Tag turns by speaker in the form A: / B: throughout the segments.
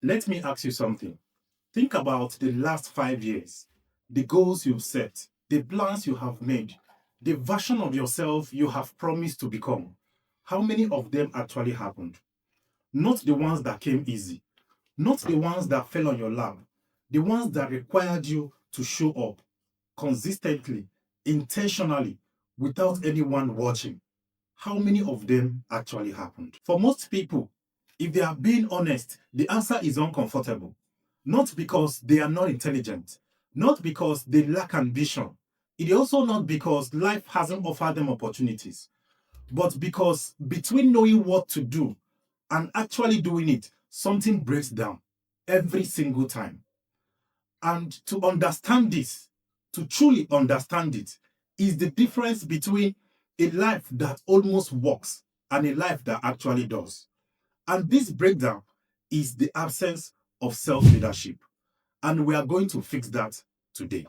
A: Let me ask you something. Think about the last 5 years, the goals you've set, the plans you have made, the version of yourself you have promised to become. How many of them actually happened? Not the ones that came easy, not the ones that fell on your lap, the ones that required you to show up consistently, intentionally, without anyone watching. How many of them actually happened? For most people, if they are being honest, the answer is uncomfortable. Not because they are not intelligent, not because they lack ambition. It is also not because life hasn't offered them opportunities, but because between knowing what to do and actually doing it, something breaks down every single time. And to understand this, to truly understand it, is the difference between a life that almost works and a life that actually does. And this breakdown is the absence of self-leadership. And we are going to fix that today.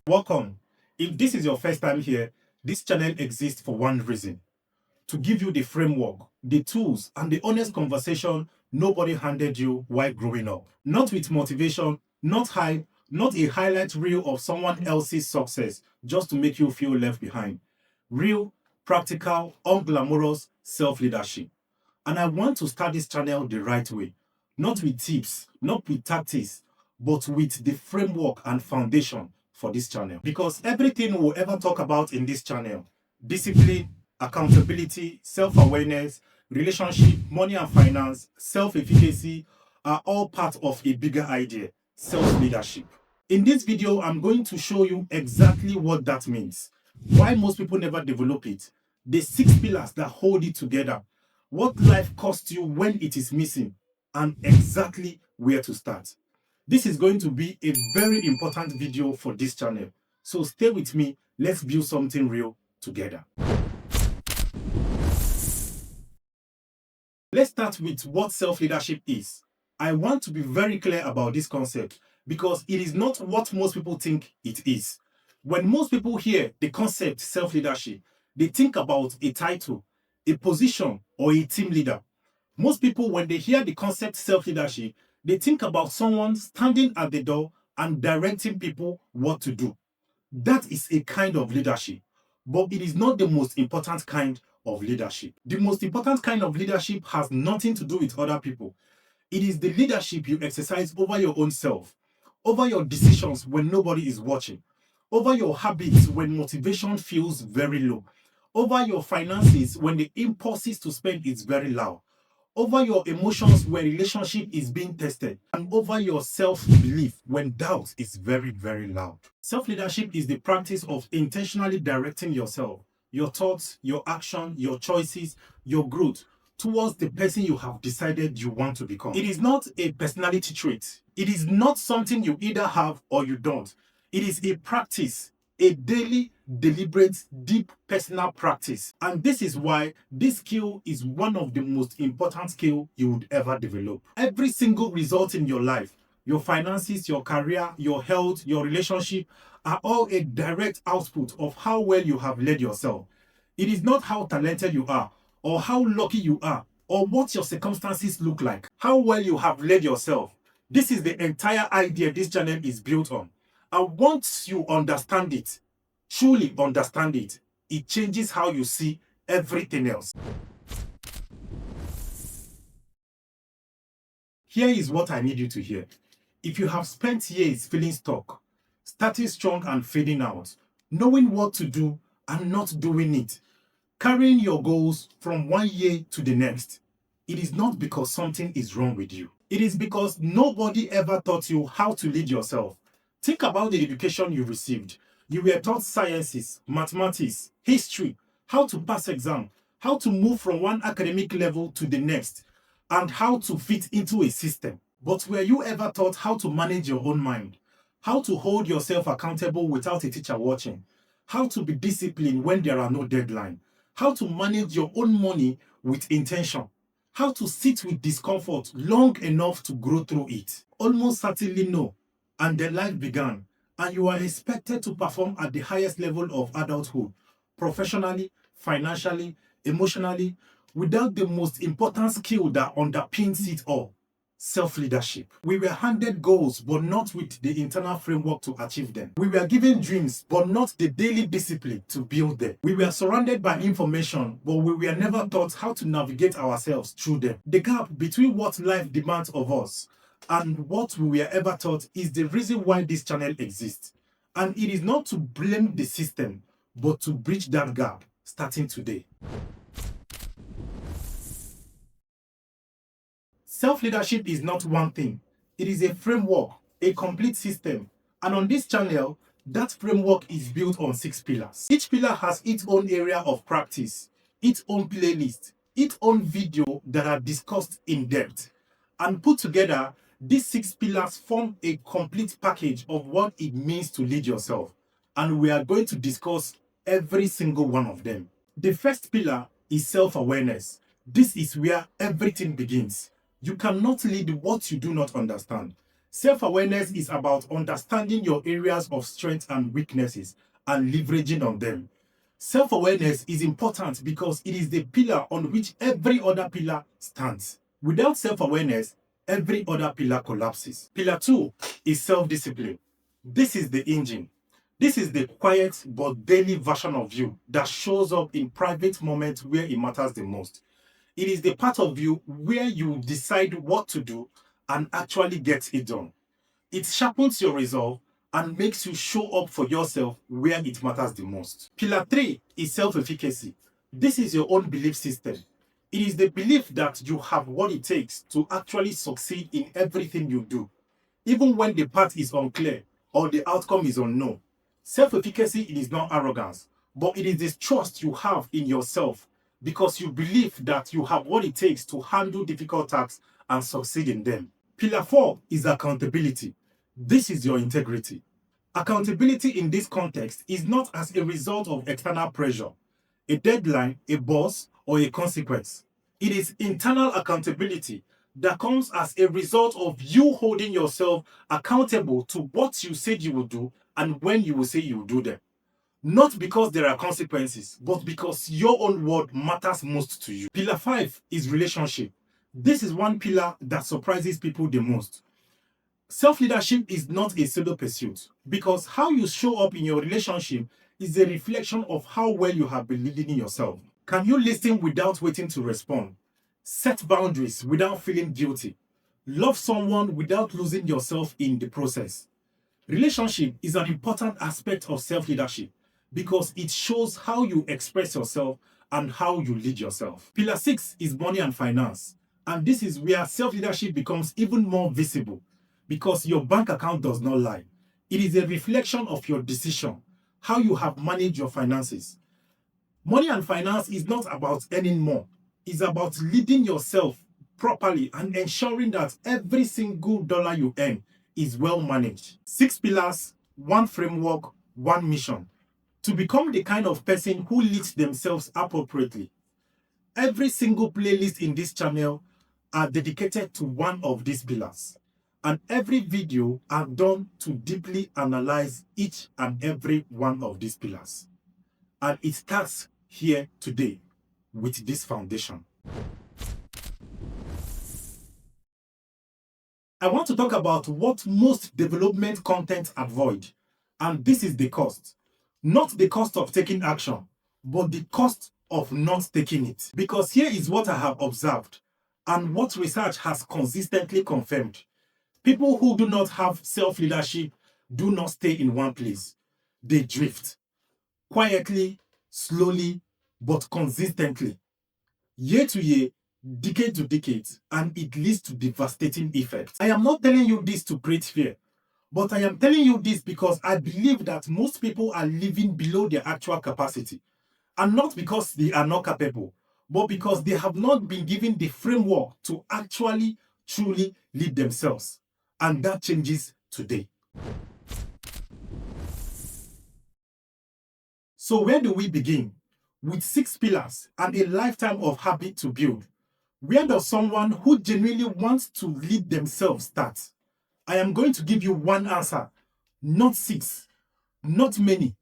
A: Welcome. If this is your first time here, this channel exists for one reason: to give you the framework, the tools, and the honest conversation nobody handed you while growing up. Not with motivation, not hype, not a highlight reel of someone else's success just to make you feel left behind. Real, practical, unglamorous self-leadership. And I want to start this channel the right way. Not with tips, not with tactics, but with the framework and foundation for this channel. Because everything we'll ever talk about in this channel, discipline, accountability, self-awareness, relationship, money and finance, self-efficacy, are all part of a bigger idea: self-leadership. In this video, I'm going to show you exactly what that means, why most people never develop it, the 6 pillars that hold it together, what life costs you when it is missing, and exactly where to start. This is going to be a very important video for this channel. So stay with me. Let's build something real together. Let's start with what self-leadership is. I want to be very clear about this concept because it is not what most people think it is. When most people hear the concept self-leadership, they think about a title, a position, or a team leader. Most people, when they hear the concept self-leadership, they think about someone standing at the door and directing people what to do. That is a kind of leadership, but it is not the most important kind of leadership. The most important kind of leadership has nothing to do with other people. It is the leadership you exercise over your own self, over your decisions when nobody is watching, over your habits when motivation feels very low, over your finances when the impulses to spend is very loud, over your emotions when relationship is being tested, and over your self-belief when doubt is very, very loud. Self-leadership is the practice of intentionally directing yourself, your thoughts, your action, your choices, your growth towards the person you have decided you want to become. It is not a personality trait. It is not something you either have or you don't. It is a practice, a daily, deliberate, deep personal practice. And this is why this skill is one of the most important skills you would ever develop. Every single result in your life, your finances, your career, your health, your relationship, are all a direct output of how well you have led yourself. It is not how talented you are, or how lucky you are, or what your circumstances look like. How well you have led yourself. This is the entire idea this channel is built on. And once you understand it, truly understand it, it changes how you see everything else. Here is what I need you to hear. If you have spent years feeling stuck, starting strong and fading out, knowing what to do and not doing it, carrying your goals from one year to the next, it is not because something is wrong with you. It is because nobody ever taught you how to lead yourself. Think about the education you received. You were taught sciences, mathematics, history, how to pass exam, how to move from one academic level to the next, and how to fit into a system. But were you ever taught how to manage your own mind? How to hold yourself accountable without a teacher watching? How to be disciplined when there are no deadlines? How to manage your own money with intention? How to sit with discomfort long enough to grow through it? Almost certainly no. And then life began, and you are expected to perform at the highest level of adulthood, professionally, financially, emotionally, without the most important skill that underpins it all: self-leadership. We were handed goals, but not with the internal framework to achieve them. We were given dreams, but not the daily discipline to build them. We were surrounded by information, but we were never taught how to navigate ourselves through them. The gap between what life demands of us and what we were ever taught is the reason why this channel exists. And it is not to blame the system, but to bridge that gap starting today. Self-leadership is not one thing. It is a framework, a complete system. And on this channel, that framework is built on 6 pillars. Each pillar has its own area of practice, its own playlist, its own video that are discussed in depth. And put together, these 6 pillars form a complete package of what it means to lead yourself. And we are going to discuss every single one of them. The first pillar is self-awareness. This is where everything begins. You cannot lead what you do not understand. Self-awareness is about understanding your areas of strength and weaknesses and leveraging on them. Self-awareness is important because it is the pillar on which every other pillar stands. Without self-awareness, every other pillar collapses. Pillar 2 is self-discipline. This is the engine. This is the quiet but daily version of you that shows up in private moments where it matters the most. It is the part of you where you decide what to do and actually get it done. It sharpens your resolve and makes you show up for yourself where it matters the most. Pillar 3 is self-efficacy. This is your own belief system. It is the belief that you have what it takes to actually succeed in everything you do, even when the path is unclear or the outcome is unknown. Self-efficacy is not arrogance, but it is the trust you have in yourself because you believe that you have what it takes to handle difficult tasks and succeed in them. Pillar 4 is accountability. This is your integrity. Accountability in this context is not as a result of external pressure, a deadline, a boss, or a consequence. It is internal accountability that comes as a result of you holding yourself accountable to what you said you will do and when you will say you will do them. Not because there are consequences, but because your own word matters most to you. Pillar 5 is relationship. This is one pillar that surprises people the most. Self-leadership is not a solo pursuit because how you show up in your relationship is a reflection of how well you have been leading yourself. Can you listen without waiting to respond? Set boundaries without feeling guilty. Love someone without losing yourself in the process. Relationship is an important aspect of self-leadership because it shows how you express yourself and how you lead yourself. Pillar 6 is money and finance. And this is where self-leadership becomes even more visible because your bank account does not lie. It is a reflection of your decision, how you have managed your finances. Money and finance is not about earning more. It's about leading yourself properly and ensuring that every single dollar you earn is well managed. 6 pillars, 1 framework, 1 mission. To become the kind of person who leads themselves appropriately. Every single playlist in this channel are dedicated to one of these pillars. And every video are done to deeply analyze each and every one of these pillars. And it starts here today with this foundation. I want to talk about what most development content avoid. And this is the cost. Not the cost of taking action, but the cost of not taking it. Because here is what I have observed and what research has consistently confirmed. People who do not have self-leadership do not stay in one place. They drift. Quietly, slowly, but consistently. Year to year, decade to decade, and it leads to devastating effects. I am not telling you this to create fear, but I am telling you this because I believe that most people are living below their actual capacity. And not because they are not capable, but because they have not been given the framework to actually, truly lead themselves. And that changes today. So where do we begin? With 6 pillars and a lifetime of habit to build. Where does someone who genuinely wants to lead themselves start? I am going to give you one answer, not 6, not many,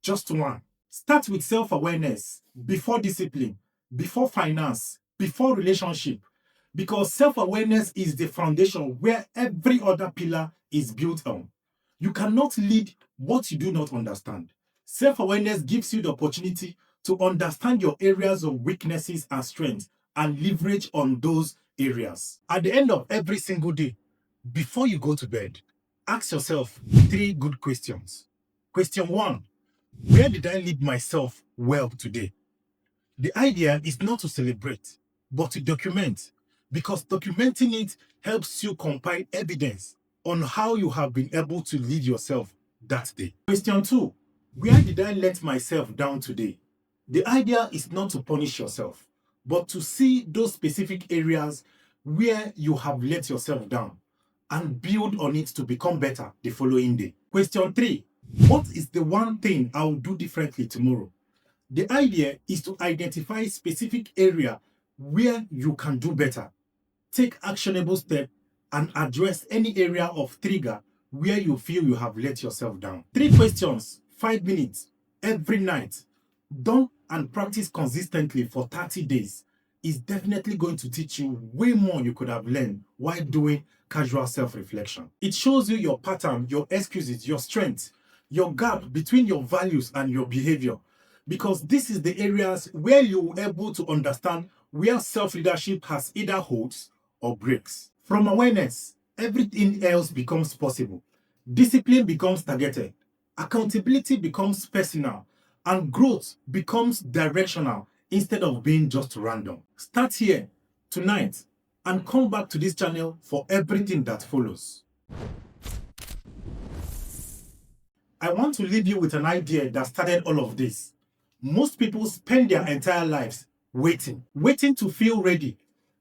A: just one. Start with self-awareness before discipline. before finance, before relationship. Because self-awareness is the foundation where every other pillar is built on. You cannot lead what you do not understand. Self-awareness gives you the opportunity to understand your areas of weaknesses and strengths and leverage on those areas. At the end of every single day, before you go to bed, ask yourself 3 good questions. Question 1, where did I lead myself well today? The idea is not to celebrate, but to document, because documenting it helps you compile evidence on how you have been able to lead yourself that day. Question 2, where did I let myself down today? The idea is not to punish yourself, but to see those specific areas where you have let yourself down and build on it to become better the following day. Question 3, what is the one thing I will do differently tomorrow? The idea is to identify a specific area where you can do better, take actionable steps, and address any area of trigger where you feel you have let yourself down. 3 questions, 5 minutes, every night, done and practice consistently for 30 days is definitely going to teach you way more you could have learned while doing casual self-reflection. It shows you your pattern, your excuses, your strengths, your gap between your values and your behavior. Because this is the areas where you're able to understand where self-leadership has either holds or breaks. From awareness, everything else becomes possible. Discipline becomes targeted. Accountability becomes personal. And growth becomes directional instead of being just random. Start here, tonight, and come back to this channel for everything that follows. I want to leave you with an idea that started all of this. Most people spend their entire lives waiting to feel ready,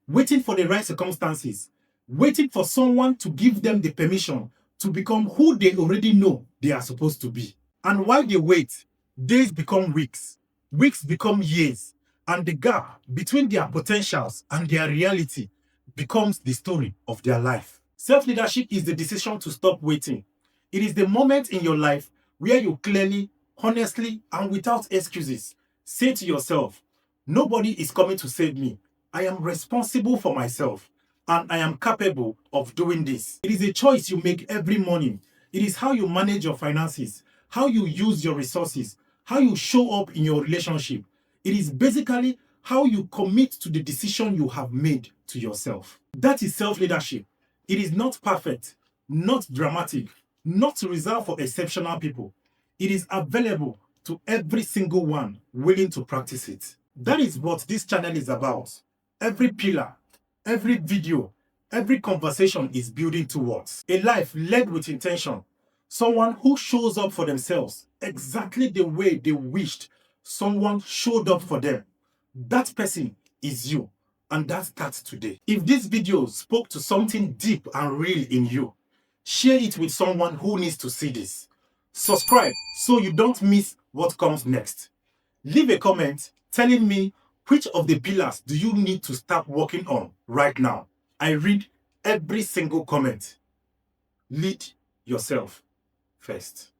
A: waiting for the right circumstances, waiting for someone to give them the permission to become who they already know they are supposed to be. And while they wait, days become weeks, weeks become years, and the gap between their potentials and their reality becomes the story of their life. Self-leadership is the decision to stop waiting. It is the moment in your life where you clearly, honestly, and without excuses say to yourself, nobody is coming to save me. I am responsible for myself, and I am capable of doing this. It is a choice you make every morning. It is how you manage your finances, how you use your resources, how you show up in your relationship. It is basically how you commit to the decision you have made to yourself. That is self-leadership. It is not perfect, not dramatic, not reserved for exceptional people. It is available to every single one willing to practice it. That is what this channel is about. Every pillar, every video, every conversation is building towards a life led with intention. Someone who shows up for themselves exactly the way they wished someone showed up for them. That person is you, and that starts today. If this video spoke to something deep and real in you, share it with someone who needs to see this. Subscribe so you don't miss what comes next. Leave a comment telling me which of the pillars do you need to start working on right now. I read every single comment. Lead yourself first.